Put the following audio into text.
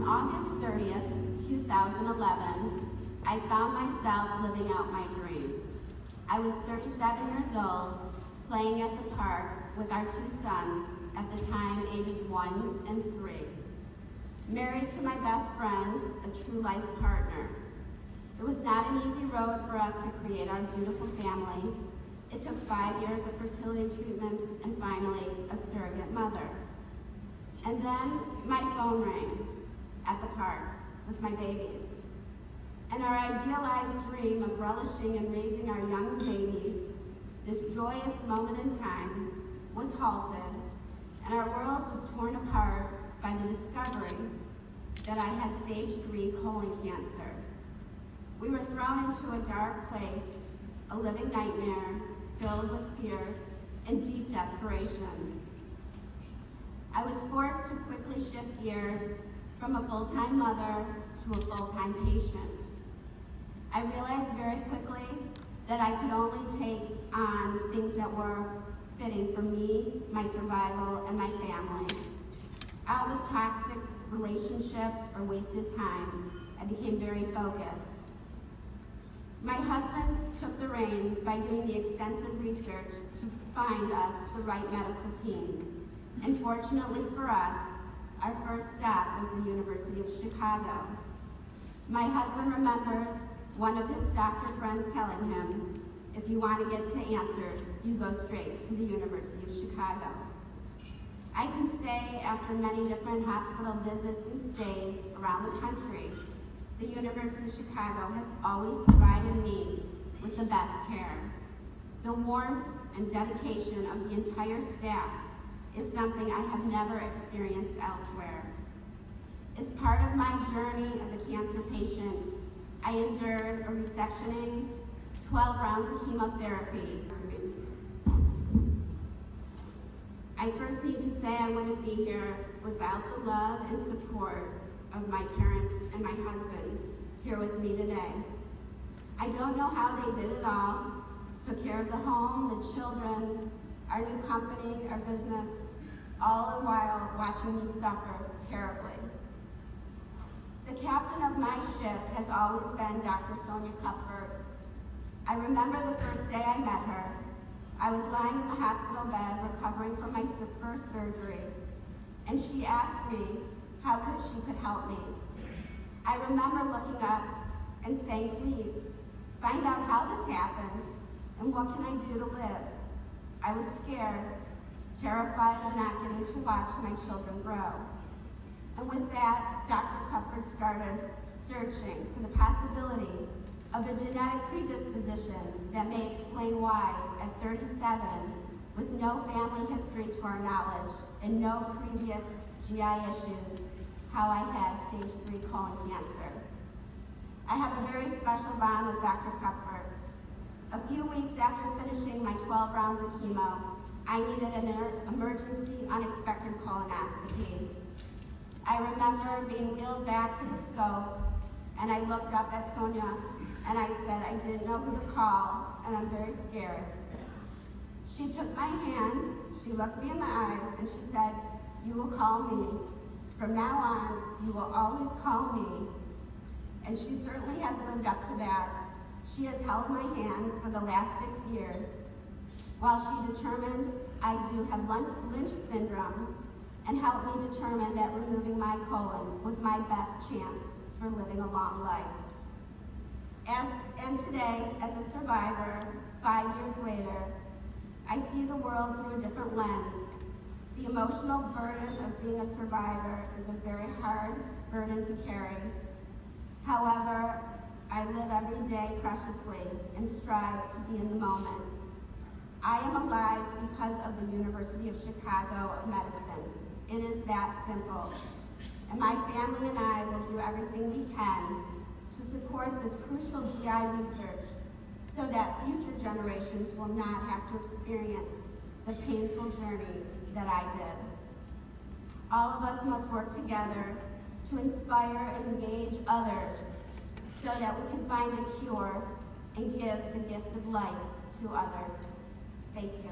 August 30th, 2011, I found myself living out my dream. I was 37 years old, playing at the park with our two sons, at the time ages 1 and 3. Married to my best friend, a true life partner. It was not an easy road for us to create our beautiful family. It took 5 years of fertility treatments and finally a surrogate mother. And then my phone rang at the park with my babies. And our idealized dream of relishing and raising our young babies, this joyous moment in time, was halted, and our world was torn apart by the discovery that I had stage 3 colon cancer. We were thrown into a dark place, a living nightmare filled with fear and deep desperation. I was forced to quickly shift gears from a full-time mother to a full-time patient. I realized very quickly that I could only take on things that were fitting for me, my survival, and my family. Out with toxic relationships or wasted time, I became very focused. My husband took the reign by doing the extensive research to find us the right medical team. And fortunately for us, our first stop was the University of Chicago. My husband remembers one of his doctor friends telling him, if you want to get to answers, you go straight to the University of Chicago. I can say after many different hospital visits and stays around the country, the University of Chicago has always provided me with the best care. The warmth and dedication of the entire staff is something I have never experienced elsewhere. As part of my journey as a cancer patient, I endured a resectioning, 12 rounds of chemotherapy. I first need to say I wouldn't be here without the love and support of my parents and my husband here with me today. I don't know how they did it all, took care of the home, the children, our new company, our business, all the while watching me suffer terribly. The captain of my ship has always been Dr. Sonia Kupfer. I remember the first day I met her. I was lying in the hospital bed recovering from my first surgery, and she asked me how she could help me. I remember looking up and saying, please, find out how this happened and what can I do to live. I was scared, terrified of not getting to watch my children grow. And with that, Dr. Kupfer started searching for the possibility of a genetic predisposition that may explain why, at 37, with no family history to our knowledge and no previous GI issues, how I had stage 3 colon cancer. I have a very special bond with Dr. Kupfer. A few weeks after finishing my 12 rounds of chemo, I needed an emergency unexpected colonoscopy. I remember being wheeled back to the scope, and I looked up at Sonia and I said I didn't know who to call, and I'm very scared. She took my hand, she looked me in the eye, and she said, you will call me. From now on, you will always call me. And she certainly has lived up to that. She has held my hand for the last 6 years, while she determined I do have Lynch syndrome, and helped me determine that removing my colon was my best chance for living a long life. And today, as a survivor, 5 years later, I see the world through a different lens. The emotional burden of being a survivor is a very hard burden to carry. However, I live every day preciously and strive to be in the moment. I am alive because of the University of Chicago of Medicine. It is that simple. And my family and I will do everything we can to support this crucial GI research so that future generations will not have to experience the painful journey that I did. All of us must work together to inspire and engage others so that we can find a cure and give the gift of life to others. Thank you.